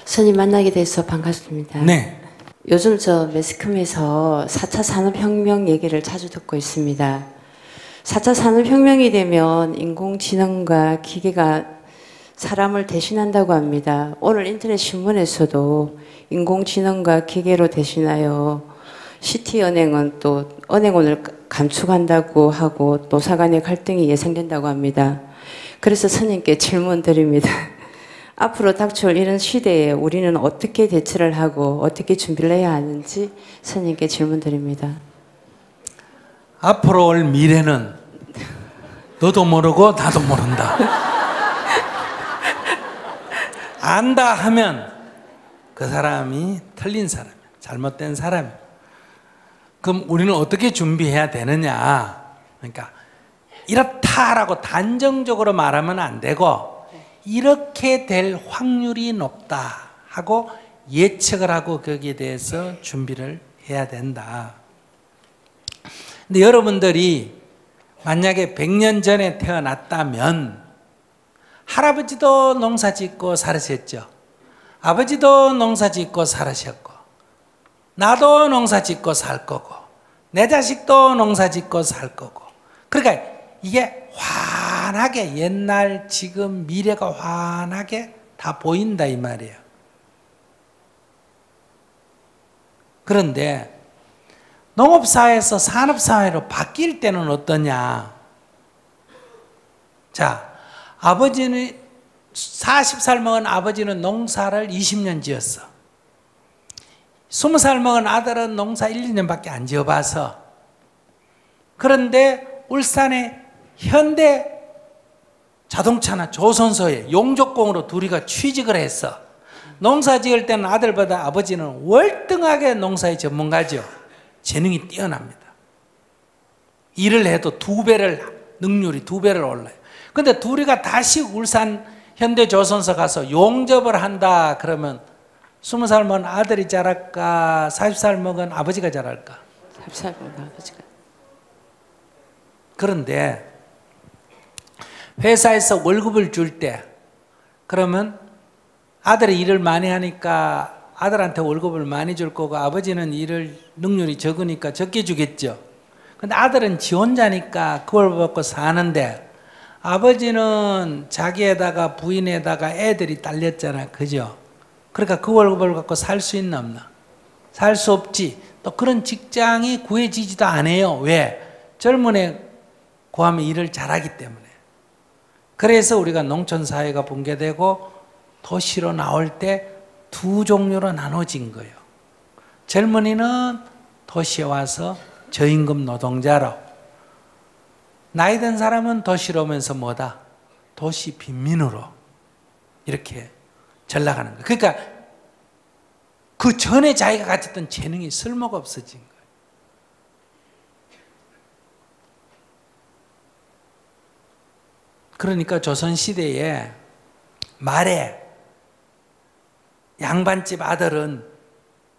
선생님 만나게 돼서 반갑습니다. 네. 요즘 저 매스컴에서 4차 산업혁명 얘기를 자주 듣고 있습니다. 4차 산업혁명이 되면 인공지능과 기계가 사람을 대신한다고 합니다. 오늘 인터넷 신문에서도 인공지능과 기계로 대신하여 시티은행은 또 은행원을 감축한다고 하고 노사 간의 갈등이 예상된다고 합니다. 그래서 선생님께 질문 드립니다. 앞으로 닥쳐올 이런 시대에 우리는 어떻게 대처를 하고 어떻게 준비를 해야 하는지 선생님께 질문 드립니다. 앞으로 올 미래는 너도 모르고 나도 모른다. 안다 하면 그 사람이 틀린 사람이야. 잘못된 사람이야. 그럼 우리는 어떻게 준비해야 되느냐. 그러니까 이렇다라고 단정적으로 말하면 안 되고 이렇게 될 확률이 높다 하고 예측을 하고 거기에 대해서 준비를 해야 된다. 근데 여러분들이 만약에 100년 전에 태어났다면 할아버지도 농사 짓고 살으셨죠. 아버지도 농사 짓고 살으셨고 나도 농사 짓고 살 거고 내 자식도 농사 짓고 살 거고 그러니까 이게 환하게 옛날 지금 미래가 환하게 다 보인다 이 말이에요. 그런데 농업사회에서 산업사회로 바뀔 때는 어떠냐. 자, 아버지는 40살 먹은 아버지는 농사를 20년 지었어. 20살 먹은 아들은 농사 1, 2년밖에 안 지어봐서. 그런데 울산에 현대 자동차나 조선소에 용접공으로 둘이가 취직을 했어. 농사 지을 때는 아들보다 아버지는 월등하게 농사의 전문가죠. 재능이 뛰어납니다. 일을 해도 능률이 2배를 올라요. 근데 둘이가 다시 울산 현대조선소 가서 용접을 한다 그러면 20살 먹은 아들이 잘할까 40살 먹은 아버지가 잘할까? 40살 먹은 아버지가. 그런데 회사에서 월급을 줄 때 그러면 아들이 일을 많이 하니까 아들한테 월급을 많이 줄 거고 아버지는 일을 능률이 적으니까 적게 주겠죠. 근데 아들은 지 혼자니까 그걸 받고 사는데 아버지는 자기에다가 부인에다가 애들이 딸렸잖아. 그죠? 그러니까 그 월급을 갖고 살 수 있나 없나? 살 수 없지. 또 그런 직장이 구해지지도 않아요. 왜? 젊은 애 구하면 일을 잘하기 때문에. 그래서 우리가 농촌사회가 붕괴되고 도시로 나올 때 두 종류로 나눠진 거예요. 젊은이는 도시에 와서 저임금 노동자로, 나이 든 사람은 도시로 오면서 뭐다? 도시 빈민으로 이렇게 전락하는 거예요. 그러니까 그 전에 자기가 가졌던 재능이 쓸모가 없어진 거예요. 그러니까 조선시대에 말에 양반집 아들은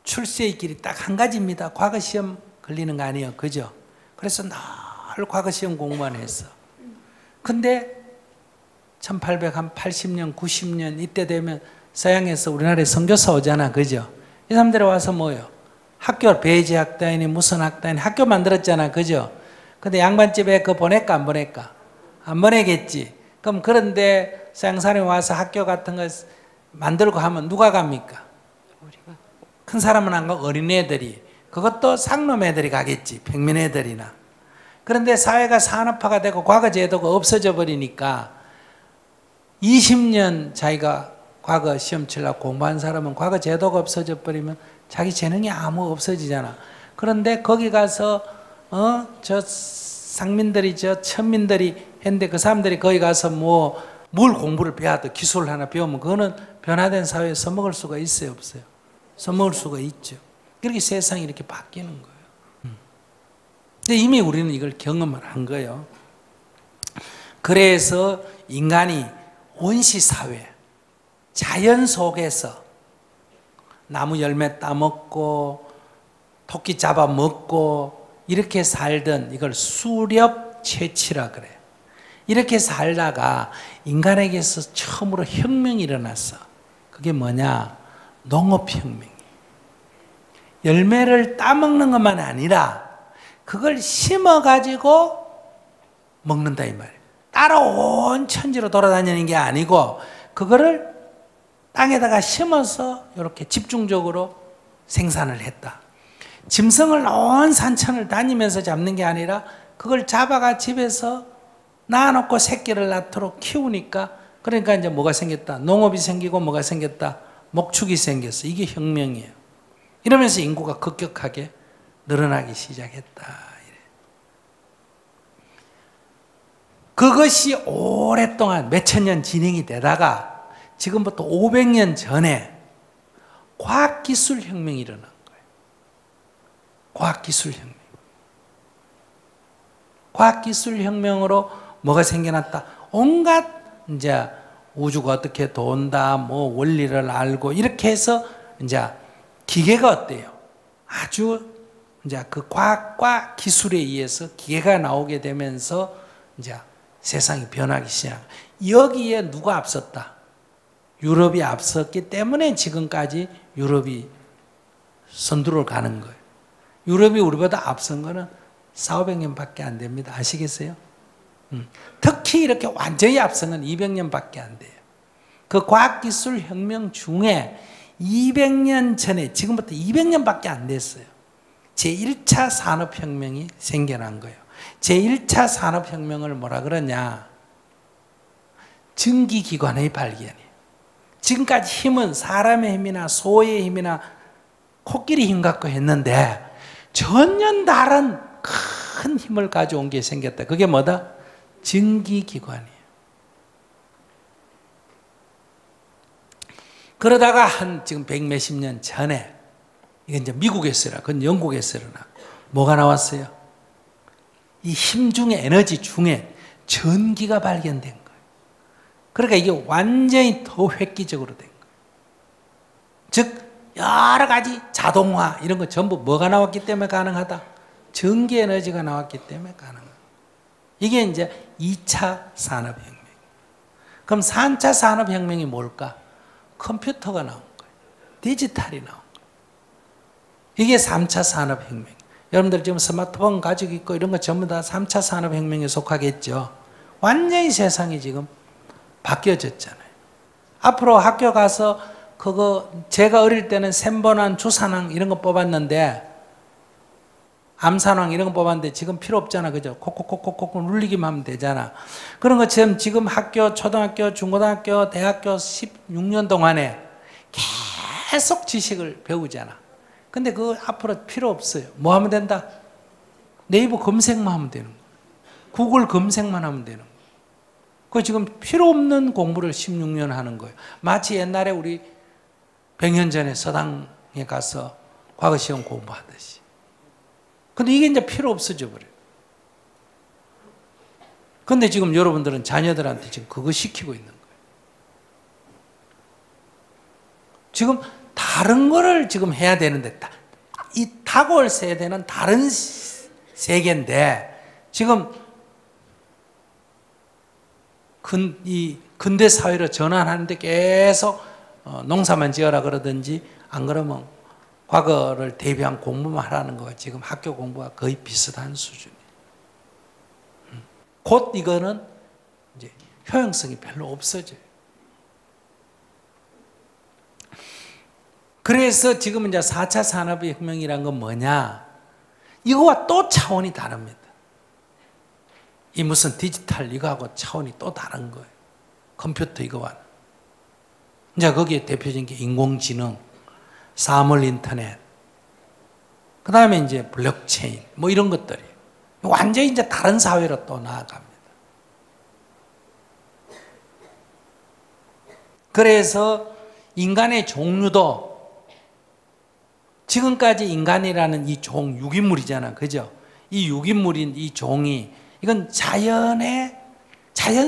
출세의 길이 딱 한 가지입니다. 과거 시험 걸리는 거 아니에요. 그죠? 그래서 늘 과거 시험 공부만 했어. 근데 1880년, 90년 이때 되면 서양에서 우리나라에 선교사 오잖아. 그죠? 이 사람들이 와서 뭐예요? 학교 배지 학단이니 무슨 학단이니 학교 만들었잖아. 그죠? 근데 양반집에 그거 보낼까 안 보낼까? 안 보내겠지. 그럼 그런데 서양 사람이 와서 학교 같은 거 만들고 하면 누가 갑니까? 큰 사람은 안 가고 어린애들이, 그것도 상놈 애들이 가겠지. 평민 애들이나. 그런데 사회가 산업화가 되고 과거 제도가 없어져 버리니까 20년 자기가 과거 시험 치려고 공부한 사람은 과거 제도가 없어져 버리면 자기 재능이 아무 없어지잖아. 그런데 거기 가서 저 상민들이 저 천민들이 했는데 그 사람들이 거기 가서 뭘 공부를 배워도 기술을 하나 배우면 그거는 변화된 사회에 써먹을 수가 있어요, 없어요? 써먹을 수가 있죠. 그렇게 세상이 이렇게 바뀌는 거예요. 근데 이미 우리는 이걸 경험을 한 거예요. 그래서 인간이 원시사회, 자연 속에서 나무 열매 따먹고 토끼 잡아먹고 이렇게 살던 이걸 수렵채취라 그래요. 이렇게 살다가 인간에게서 처음으로 혁명이 일어났어. 그게 뭐냐? 농업혁명이. 열매를 따먹는 것만 아니라 그걸 심어가지고 먹는다 이 말이에요. 따로 온 천지로 돌아다니는 게 아니고 그거를 땅에다가 심어서 이렇게 집중적으로 생산을 했다. 짐승을 온 산천을 다니면서 잡는 게 아니라 그걸 잡아가 집에서 낳아놓고 새끼를 낳도록 키우니까 그러니까 이제 뭐가 생겼다? 농업이 생기고 뭐가 생겼다? 목축이 생겼어. 이게 혁명이에요. 이러면서 인구가 급격하게 늘어나기 시작했다. 이래. 그것이 오랫동안 몇천 년 진행이 되다가 지금부터 500년 전에 과학기술 혁명이 일어난 거예요. 과학기술 혁명. 과학기술 혁명으로 뭐가 생겨났다? 온갖 이제 우주가 어떻게 돈다, 뭐 원리를 알고 이렇게 해서 이제 기계가 어때요? 아주 이제 그 과학과 기술에 의해서 기계가 나오게 되면서 이제 세상이 변하기 시작. 여기에 누가 앞섰다? 유럽이 앞섰기 때문에 지금까지 유럽이 선두를 가는 거예요. 유럽이 우리보다 앞선 거는 400~500년밖에 안 됩니다. 아시겠어요? 특히 이렇게 완전히 앞선 건 200년밖에 안 돼요. 그 과학기술 혁명 중에 200년 전에, 지금부터 200년밖에 안 됐어요. 제1차 산업혁명이 생겨난 거예요. 제1차 산업혁명을 뭐라 그러냐? 증기기관의 발견이에요. 지금까지 힘은 사람의 힘이나 소의 힘이나 코끼리 힘 갖고 했는데 전혀 다른 큰 힘을 가져온 게 생겼다. 그게 뭐다? 증기기관이에요. 그러다가 한 지금 100몇십 년 전에 이건 이제 미국에서 일어나, 그건 영국에서 일어나. 뭐가 나왔어요? 이 힘 중에, 에너지 중에 전기가 발견된 거예요. 그러니까 이게 완전히 더 획기적으로 된 거예요. 즉 여러 가지 자동화 이런 거 전부 뭐가 나왔기 때문에 가능하다? 전기 에너지가 나왔기 때문에 가능하다. 이게 이제 2차 산업혁명. 그럼 3차 산업혁명이 뭘까? 컴퓨터가 나온 거예요. 디지털이 나온 거예요. 이게 3차 산업혁명. 여러분들 지금 스마트폰 가지고 있고 이런 거 전부 다 3차 산업혁명에 속하겠죠. 완전히 세상이 지금 바뀌어졌잖아요. 앞으로 학교 가서 그거 제가 어릴 때는 샘번환, 주산항 이런 거 뽑았는데 암산왕 이런 거 뽑았는데 지금 필요 없잖아. 그죠? 콕콕콕콕콕 눌리기만 하면 되잖아. 그런 것처럼 지금 학교, 초등학교, 중고등학교, 대학교 16년 동안에 계속 지식을 배우잖아. 근데 그거 앞으로 필요 없어요. 뭐 하면 된다? 네이버 검색만 하면 되는 거야. 구글 검색만 하면 되는 거야. 그 지금 필요 없는 공부를 16년 하는 거예요. 마치 옛날에 우리 100년 전에 서당에 가서 과거 시험 공부하듯이. 근데 이게 이제 필요 없어져 버려요. 근데 지금 여러분들은 자녀들한테 지금 그거 시키고 있는 거예요. 지금 다른 거를 지금 해야 되는데, 이 다골 세대는 다른 세계인데, 지금 이 근대 사회로 전환하는데 계속 농사만 지어라 그러든지, 안 그러면 과거를 대비한 공부만 하라는 거가 지금 학교 공부가 거의 비슷한 수준이에요. 곧 이거는 이제 효용성이 별로 없어져요. 그래서 지금 이제 4차 산업혁명이란 건 뭐냐? 이거와 또 차원이 다릅니다. 이 무슨 디지털 이거하고 차원이 또 다른 거예요. 컴퓨터 이거와는. 이제 거기에 대표적인 게 인공지능, 사물 인터넷, 그 다음에 이제 블록체인, 뭐 이런 것들이 완전히 이제 다른 사회로 또 나아갑니다. 그래서 인간의 종류도 지금까지 인간이라는 이 종, 유기물이잖아. 그죠? 이 유기물인 이 종이, 이건 자연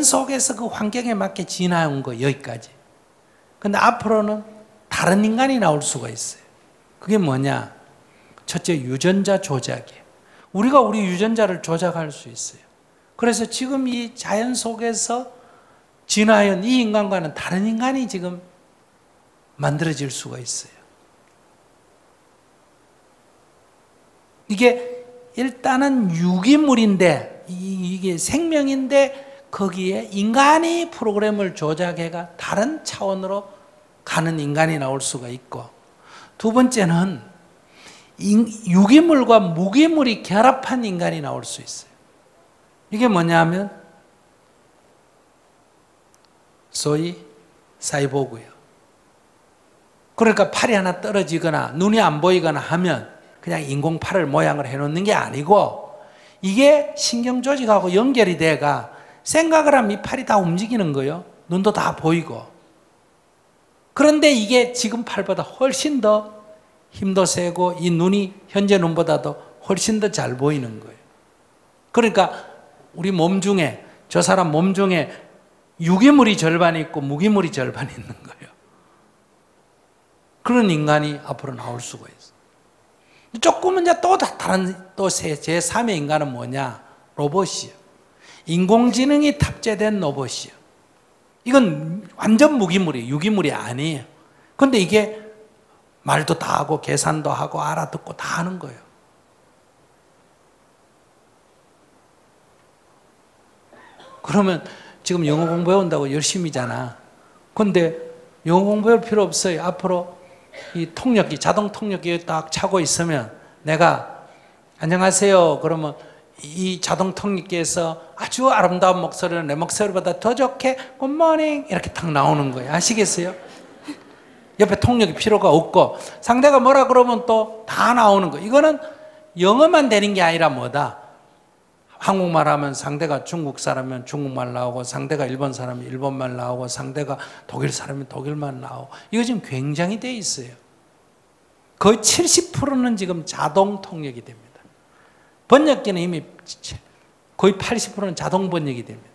속에서 그 환경에 맞게 진화한 거, 여기까지. 근데 앞으로는 다른 인간이 나올 수가 있어요. 그게 뭐냐? 첫째, 유전자 조작이에요. 우리가 우리 유전자를 조작할 수 있어요. 그래서 지금 이 자연 속에서 진화한 이 인간과는 다른 인간이 지금 만들어질 수가 있어요. 이게 일단은 유기물인데, 이게 생명인데 거기에 인간이 프로그램을 조작해가 다른 차원으로 가는 인간이 나올 수가 있고, 두 번째는 유기물과 무기물이 결합한 인간이 나올 수 있어요. 이게 뭐냐면 소위 사이보그예요. 그러니까 팔이 하나 떨어지거나 눈이 안 보이거나 하면 그냥 인공팔을 모양을 해놓는 게 아니고, 이게 신경조직하고 연결이 돼가 생각을 하면 이 팔이 다 움직이는 거예요. 눈도 다 보이고. 그런데 이게 지금 팔보다 훨씬 더 힘도 세고 이 눈이 현재 눈보다도 훨씬 더 잘 보이는 거예요. 그러니까 우리 몸 중에, 저 사람 몸 중에 유기물이 절반 있고 무기물이 절반 있는 거예요. 그런 인간이 앞으로 나올 수가 있어요. 조금은 이제 또 다른 또 제3의 인간은 뭐냐? 로봇이요. 인공지능이 탑재된 로봇이요. 이건 완전 무기물이에요. 유기물이 아니에요. 그런데 이게 말도 다 하고 계산도 하고 알아듣고 다 하는 거예요. 그러면 지금 영어 공부해 온다고 열심히잖아. 그런데 영어 공부할 필요 없어요. 앞으로 이 통역기, 자동 통역기에 딱 차고 있으면 내가 안녕하세요 그러면 이 자동 통역기에서 아주 아름다운 목소리로 내 목소리보다 더 좋게 굿모닝 이렇게 탁 나오는 거예요. 아시겠어요? 옆에 통역이 필요가 없고 상대가 뭐라 그러면 또 다 나오는 거예요. 이거는 영어만 되는 게 아니라 뭐다? 한국말 하면 상대가 중국 사람이면 중국말 나오고, 상대가 일본 사람이면 일본말 나오고, 상대가 독일 사람이면 독일말 나오고, 이거 지금 굉장히 돼 있어요. 거의 70%는 지금 자동 통역이 됩니다. 번역기는 이미 거의 80%는 자동 번역이 됩니다.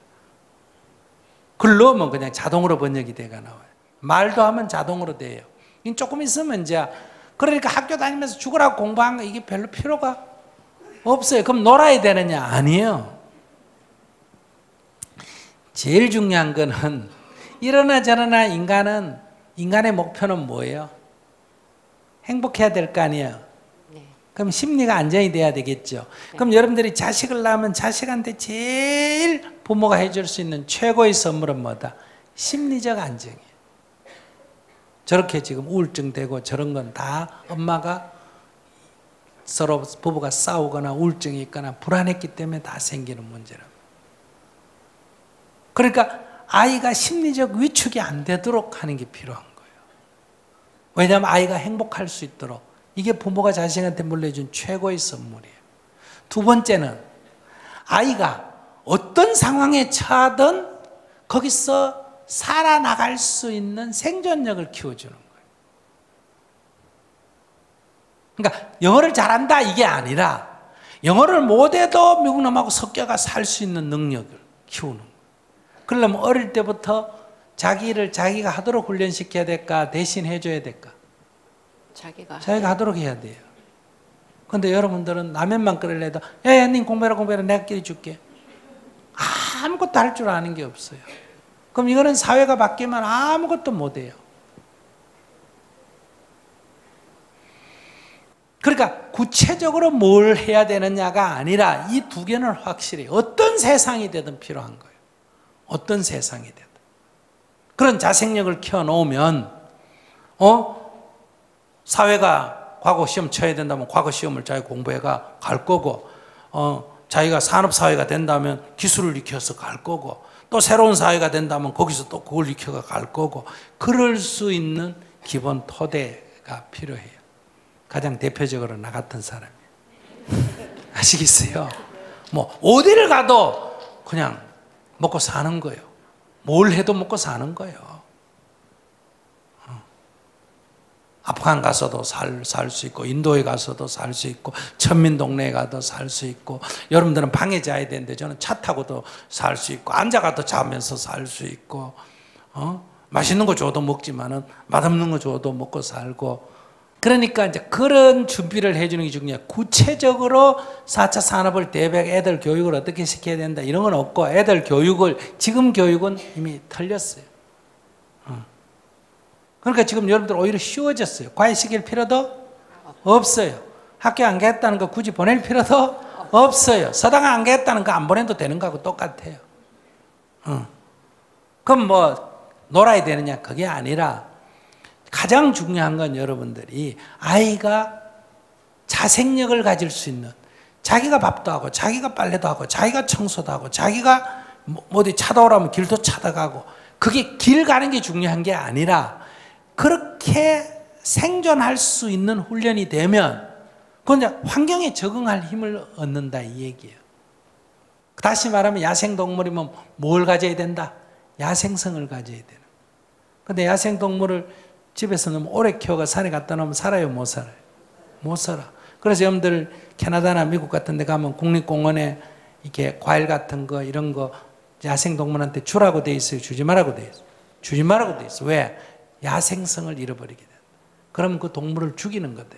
글 넣으면 그냥 자동으로 번역이 돼가 나와요. 말도 하면 자동으로 돼요. 조금 있으면 이제, 그러니까 학교 다니면서 죽으라고 공부한 거 이게 별로 필요가 없어요. 그럼 놀아야 되느냐? 아니에요. 제일 중요한 거는 이러나 저러나 인간의 목표는 뭐예요? 행복해야 될 거 아니에요. 네. 그럼 심리가 안정이 돼야 되겠죠. 네. 그럼 여러분들이 자식을 낳으면 자식한테 제일 부모가 해줄 수 있는 최고의 선물은 뭐다? 심리적 안정이에요. 저렇게 지금 우울증 되고 저런 건 다 엄마가 서로 부부가 싸우거나 우울증이 있거나 불안했기 때문에 다 생기는 문제랍니다. 그러니까 아이가 심리적 위축이 안 되도록 하는 게 필요한 거예요. 왜냐하면 아이가 행복할 수 있도록, 이게 부모가 자식한테 물려준 최고의 선물이에요. 두 번째는 아이가 어떤 상황에 처하든 거기서 살아나갈 수 있는 생존력을 키워주는 거예요. 그러니까 영어를 잘한다 이게 아니라 영어를 못해도 미국 놈하고 섞여가 살 수 있는 능력을 키우는 거예요. 그러려면 어릴 때부터 자기가 하도록 훈련시켜야 될까? 대신 해줘야 될까? 자기가 하도록 해야 돼요. 그런데 여러분들은 라면만 끓일래도 야야 님 공부해라 내가 끓여줄게. 아무것도 할 줄 아는 게 없어요. 그럼 이거는 사회가 바뀌면 아무것도 못해요. 그러니까 구체적으로 뭘 해야 되느냐가 아니라 이 두 개는 확실히 어떤 세상이 되든 필요한 거예요. 어떤 세상이 되든. 그런 자생력을 키워놓으면 사회가 과거 시험 쳐야 된다면 과거 시험을 자기 공부해가 갈 거고, 자기가 산업사회가 된다면 기술을 익혀서 갈 거고, 또 새로운 사회가 된다면 거기서 또 그걸 익혀가 갈 거고, 그럴 수 있는 기본 토대가 필요해요. 가장 대표적으로 나 같은 사람이에요. 아시겠어요? 뭐 어디를 가도 그냥 먹고 사는 거예요. 뭘 해도 먹고 사는 거예요. 아프간 가서도 살 수 있고, 인도에 가서도 살 수 있고, 천민 동네에 가도 살 수 있고, 여러분들은 방에 자야 되는데 저는 차 타고도 살 수 있고, 앉아가도 자면서 살 수 있고, 맛있는 거 줘도 먹지만은 맛없는 거 줘도 먹고 살고. 그러니까 이제 그런 준비를 해주는 게 중요해요. 구체적으로 4차 산업을 대비하게 애들 교육을 어떻게 시켜야 된다 이런 건 없고, 애들 교육을, 지금 교육은 이미 틀렸어요. 그러니까 지금 여러분들 오히려 쉬워졌어요. 과외 시킬 필요도 없어요. 학교 안 가겠다는 거 굳이 보낼 필요도 없어요. 서당 안 가겠다는 거 안 보내도 되는 거하고 똑같아요. 그럼 뭐 놀아야 되느냐? 그게 아니라 가장 중요한 건 여러분들이 아이가 자생력을 가질 수 있는, 자기가 밥도 하고 자기가 빨래도 하고 자기가 청소도 하고 자기가 어디 차도 오라면 길도 찾아가고, 그게 길 가는 게 중요한 게 아니라 그렇게 생존할 수 있는 훈련이 되면 그건 이제 환경에 적응할 힘을 얻는다 이 얘기예요. 다시 말하면 야생동물이면 뭘 가져야 된다? 야생성을 가져야 되는. 근데 야생동물을 집에서 너무 오래 키워가 산에 갖다 놓으면 살아요? 못 살아요? 못 살아. 그래서 여러분들 캐나다나 미국 같은 데 가면 국립공원에 이렇게 과일 같은 거 이런 거 야생동물한테 주라고 돼 있어요? 주지 말라고 돼 있어요? 주지 말라고 돼 있어. 왜? 야생성을 잃어버리게 된다. 그러면 그 동물을 죽이는 거다.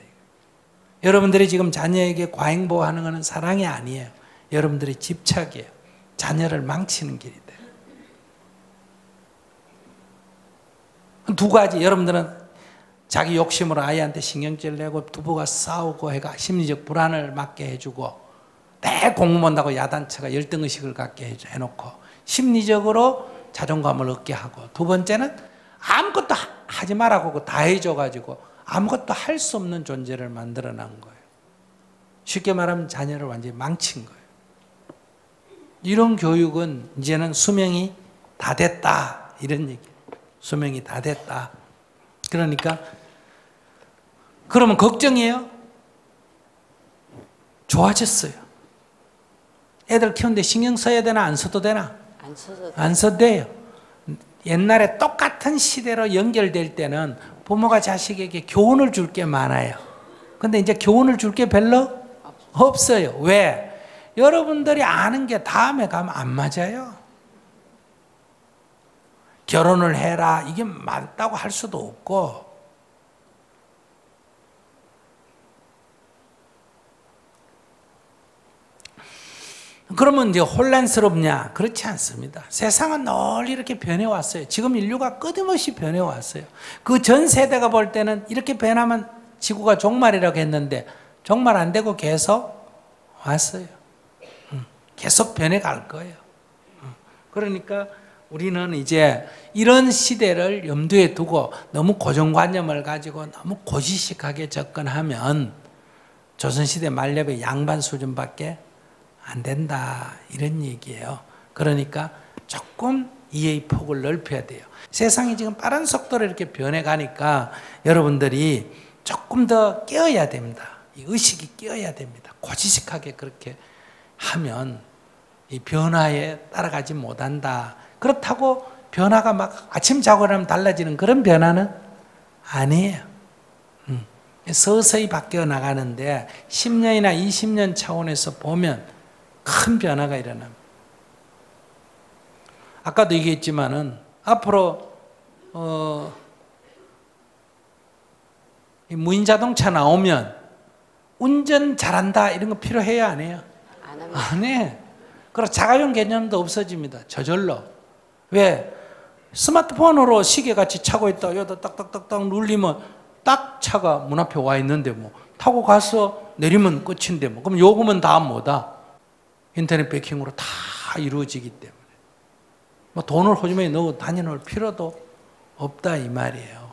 여러분들이 지금 자녀에게 과잉보호하는 것은 사랑이 아니에요. 여러분들이 집착이에요. 자녀를 망치는 길이 돼요. 두 가지, 여러분들은 자기 욕심으로 아이한테 신경질 내고 부부가 싸우고 해가 심리적 불안을 맞게 해주고, 내 공부 못한다고 야단쳐가 열등의식을 갖게 해놓고 심리적으로 자존감을 얻게 하고, 두 번째는 아무것도 하지 말라고 다 해줘가지고 아무것도 할 수 없는 존재를 만들어 놓은 거예요. 쉽게 말하면 자녀를 완전히 망친 거예요. 이런 교육은 이제는 수명이 다 됐다 이런 얘기예요. 수명이 다 됐다. 그러니까 그러면 걱정이에요? 좋아졌어요. 애들 키우는데 신경 써야 되나 안 써도 되나? 안 써도 돼요. 옛날에 똑같은 시대로 연결될 때는 부모가 자식에게 교훈을 줄 게 많아요. 근데 이제 교훈을 줄 게 별로 없어요. 왜? 여러분들이 아는 게 다음에 가면 안 맞아요. 결혼을 해라 이게 맞다고 할 수도 없고, 그러면 이제 혼란스럽냐? 그렇지 않습니다. 세상은 널리 이렇게 변해왔어요. 지금 인류가 끊임없이 변해왔어요. 그 전 세대가 볼 때는 이렇게 변하면 지구가 종말이라고 했는데 종말 안 되고 계속 왔어요. 계속 변해갈 거예요. 그러니까 우리는 이제 이런 시대를 염두에 두고 너무 고정관념을 가지고 너무 고지식하게 접근하면 조선시대 말렙의 양반 수준밖에 안 된다 이런 얘기예요. 그러니까 조금 이해의 폭을 넓혀야 돼요. 세상이 지금 빠른 속도로 이렇게 변해가니까 여러분들이 조금 더 깨어야 됩니다. 이 의식이 깨어야 됩니다. 고지식하게 그렇게 하면 이 변화에 따라가지 못한다. 그렇다고 변화가 막 아침 자고 나면 달라지는 그런 변화는 아니에요. 서서히 바뀌어 나가는데 10년이나 20년 차원에서 보면 큰 변화가 일어납니다. 아까도 얘기했지만은 앞으로 무인 자동차 나오면 운전 잘한다 이런 거 필요해요, 안 해요? 안 해. 그리고 자가용 개념도 없어집니다. 저절로. 왜? 스마트폰으로 시계같이 차고 있다 여기다 딱딱딱딱 눌리면 딱 차가 문 앞에 와 있는데 뭐 타고 가서 내리면 끝인데 뭐 그럼 요금은 다 뭐다? 인터넷 베이킹으로 다 이루어지기 때문에 뭐 돈을 호주머니에 넣어 다녀놓을 필요도 없다 이 말이에요.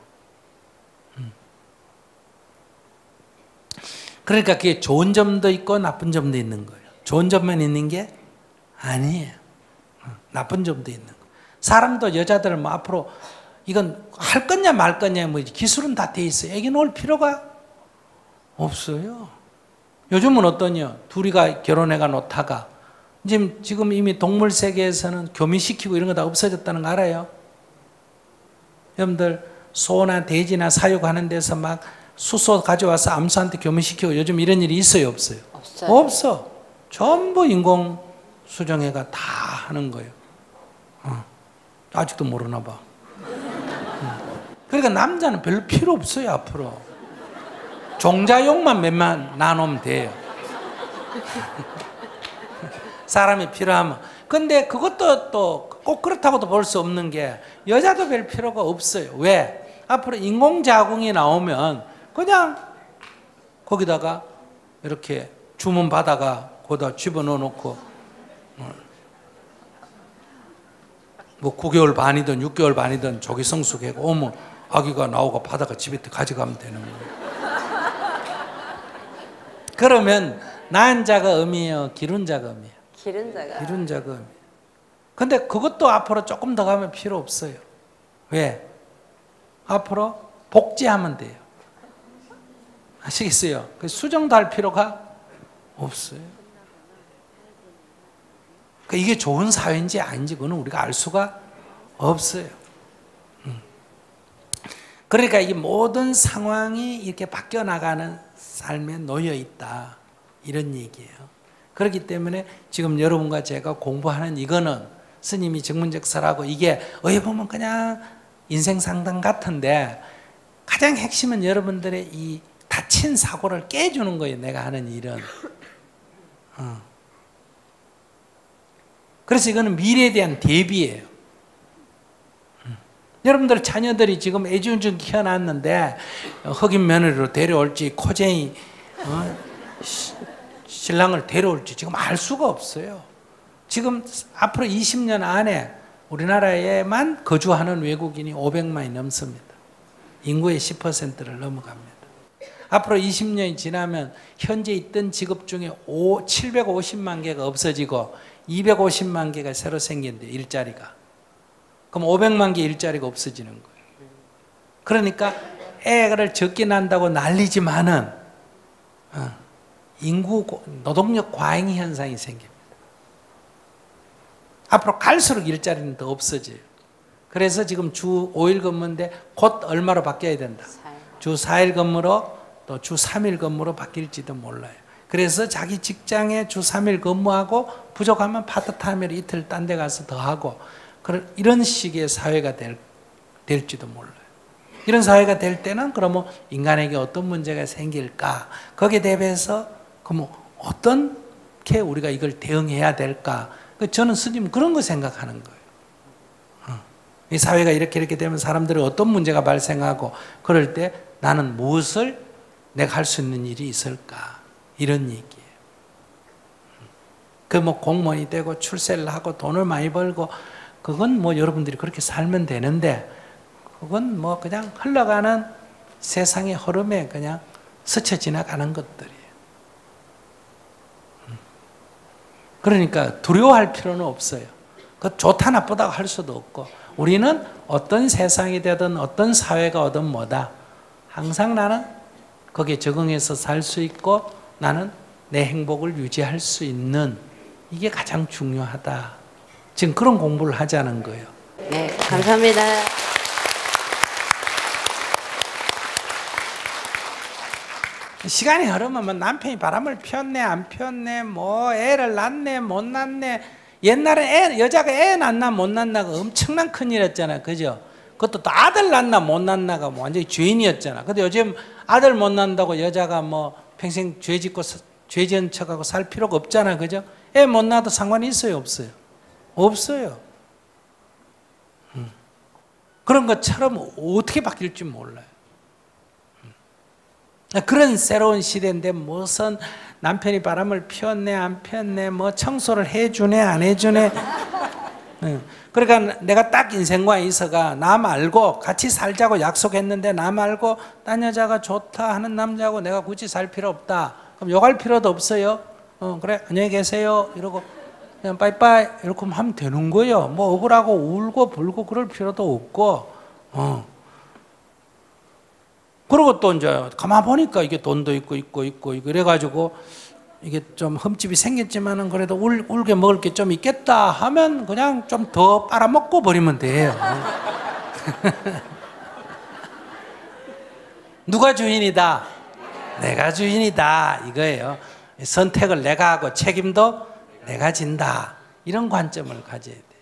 그러니까 그게 좋은 점도 있고 나쁜 점도 있는 거예요. 좋은 점만 있는 게 아니에요. 나쁜 점도 있는 거예요. 사람도 여자들은 뭐 앞으로 이건 할 거냐 말 거냐 뭐 기술은 다 돼 있어요. 애기 놓을 필요가 없어요. 요즘은 어떠냐? 둘이가 결혼해가 놓다가 지금 이미 동물 세계에서는 교미시키고 이런 거 다 없어졌다는 거 알아요? 여러분들 소나 돼지나 사육하는 데서 막 수소 가져와서 암수한테 교미시키고 요즘 이런 일이 있어요? 없어요? 없어요. 없어. 전부 인공 수정해가 다 하는 거예요. 아직도 모르나 봐. 그러니까 남자는 별로 필요 없어요, 앞으로. 종자용만 몇만 나누면 돼요. 사람이 필요하면. 근데 그것도 또 꼭 그렇다고도 볼 수 없는 게 여자도 별 필요가 없어요. 왜? 앞으로 인공자궁이 나오면 그냥 거기다가 이렇게 주문 받아가 거기다 집어넣어 놓고 뭐 9개월 반이든 6개월 반이든 조기 성숙하고 오면 아기가 나오고 바다가 집에 가져가면 되는 거예요. 그러면 낳은 자가 음이에요, 기른 자가 음이에요? 기른 자가 음이에요. 근데 그것도 앞으로 조금 더 가면 필요 없어요. 왜? 앞으로 복제하면 돼요. 아시겠어요? 수정도 할 필요가 없어요. 그러니까 이게 좋은 사회인지 아닌지 그거는 우리가 알 수가 없어요. 그러니까 이 모든 상황이 이렇게 바뀌어 나가는 삶에 놓여 있다, 이런 얘기예요. 그렇기 때문에 지금 여러분과 제가 공부하는 이거는 스님이 정문적설하고 이게 어떻게 보면 그냥 인생 상담 같은데 가장 핵심은 여러분들의 이 다친 사고를 깨주는 거예요, 내가 하는 일은. 그래서 이거는 미래에 대한 대비예요. 여러분들 자녀들이 지금 애지중지 키워놨는데 흑인 며느리로 데려올지 코쟁이 신랑을 데려올지 지금 알 수가 없어요. 지금 앞으로 20년 안에 우리나라에만 거주하는 외국인이 500만이 넘습니다. 인구의 10%를 넘어갑니다. 앞으로 20년이 지나면 현재 있던 직업 중에 750만 개가 없어지고 250만 개가 새로 생긴대요, 일자리가. 그럼 500만 개 일자리가 없어지는 거예요. 그러니까 애를 적게 낳는다고 난리지만은 인구 노동력 과잉 현상이 생깁니다. 앞으로 갈수록 일자리는 더 없어져요. 그래서 지금 주 5일 근무인데 곧 얼마로 바뀌어야 된다? 주 4일 근무로 또 주 3일 근무로 바뀔지도 몰라요. 그래서 자기 직장에 주 3일 근무하고 부족하면 파트타임으로 이틀 딴 데 가서 더 하고 이런 식의 사회가 될지도 몰라요. 이런 사회가 될 때는 그러면 인간에게 어떤 문제가 생길까? 거기에 대비해서 그럼 어떻게 우리가 이걸 대응해야 될까? 저는 스님 그런 거 생각하는 거예요. 이 사회가 이렇게 되면 사람들이 어떤 문제가 발생하고 그럴 때 나는 무엇을 내가 할 수 있는 일이 있을까? 이런 얘기예요. 그 뭐 공무원이 되고 출세를 하고 돈을 많이 벌고 그건 뭐 여러분들이 그렇게 살면 되는데 그건 뭐 그냥 흘러가는 세상의 흐름에 그냥 스쳐 지나가는 것들이에요. 그러니까 두려워할 필요는 없어요. 그 좋다 나쁘다고 할 수도 없고 우리는 어떤 세상이 되든 어떤 사회가 오든 뭐다. 항상 나는 거기에 적응해서 살 수 있고 나는 내 행복을 유지할 수 있는 이게 가장 중요하다. 지금 그런 공부를 하자는 거예요. 네, 감사합니다. 시간이 흐르면 뭐 남편이 바람을 피웠네 안 피웠네 뭐 애를 낳네 못 낳네 옛날에 여자가 애 낳나 못 낳나가 엄청난 큰일이었잖아요. 그죠? 그것도 또 아들 낳나 못 낳나가 뭐 완전히 죄인이었잖아. 근데 요즘 아들 못 낳는다고 여자가 뭐 평생 죄 짓고 죄 지은 척하고 살 필요가 없잖아. 그죠? 애 못 낳아도 상관이 있어요 없어요? 없어요. 그런 것처럼 어떻게 바뀔지 몰라요. 그런 새로운 시대인데 무슨 남편이 바람을 피웠네 안 피웠네 뭐 청소를 해주네 안 해주네. 그러니까 내가 딱 인생과에 있어가 나 말고 같이 살자고 약속했는데 나 말고 딴 여자가 좋다 하는 남자하고 내가 굳이 살 필요 없다. 그럼 욕할 필요도 없어요. 그래 안녕히 계세요 이러고 그냥 빠이빠이 이렇게 하면 되는 거예요. 뭐 억울하고 울고 불고 그럴 필요도 없고. 그리고 또 이제 가만 보니까 이게 돈도 있고 이래가지고 이게 좀 흠집이 생겼지만은 그래도 울게 먹을 게 좀 있겠다 하면 그냥 좀 더 빨아먹고 버리면 돼요. 누가 주인이다? 내가 주인이다 이거예요. 선택을 내가 하고 책임도 내가 진다 이런 관점을 가져야 돼요.